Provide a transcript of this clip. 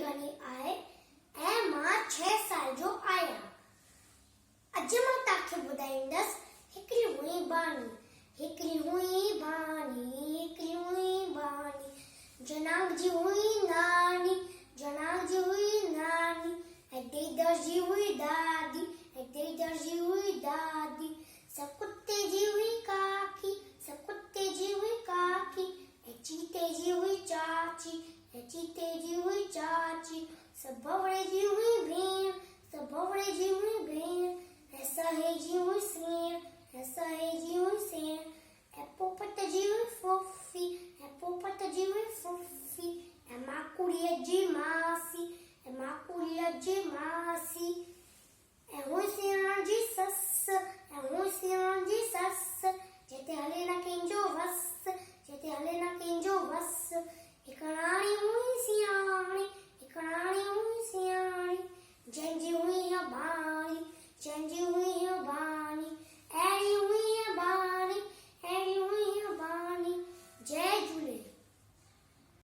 मेघानी आए ऐं मां 6 साल जो आया। अॼु मां तव्हांखे ॿुधाईंदसि हिकिड़ी हुई बानी, हिकिड़ी हुई बानी, हिकिड़ी हुई बानी। जनाब जी हुई नानी, जनाब जी हुई नानी, ऐं ॾेॾर जी हुई दादी, ऐं ॾेॾर जी हुई दादी। सब कुत्ते जी हुई काकी, सब कुत्ते जी हुई काकी, ऐं चीते जी हुई चाची, ऐं चीते जी हुई चाची। सब भवड़े जी हुई भेण, सब भवड़े जी हुई भेण, ऐं सहे जी हुई सेण, ऐं सहे जी हुई सेण। ऐं पोपट जी हुई फुफी, ऐं पोपट जी हुई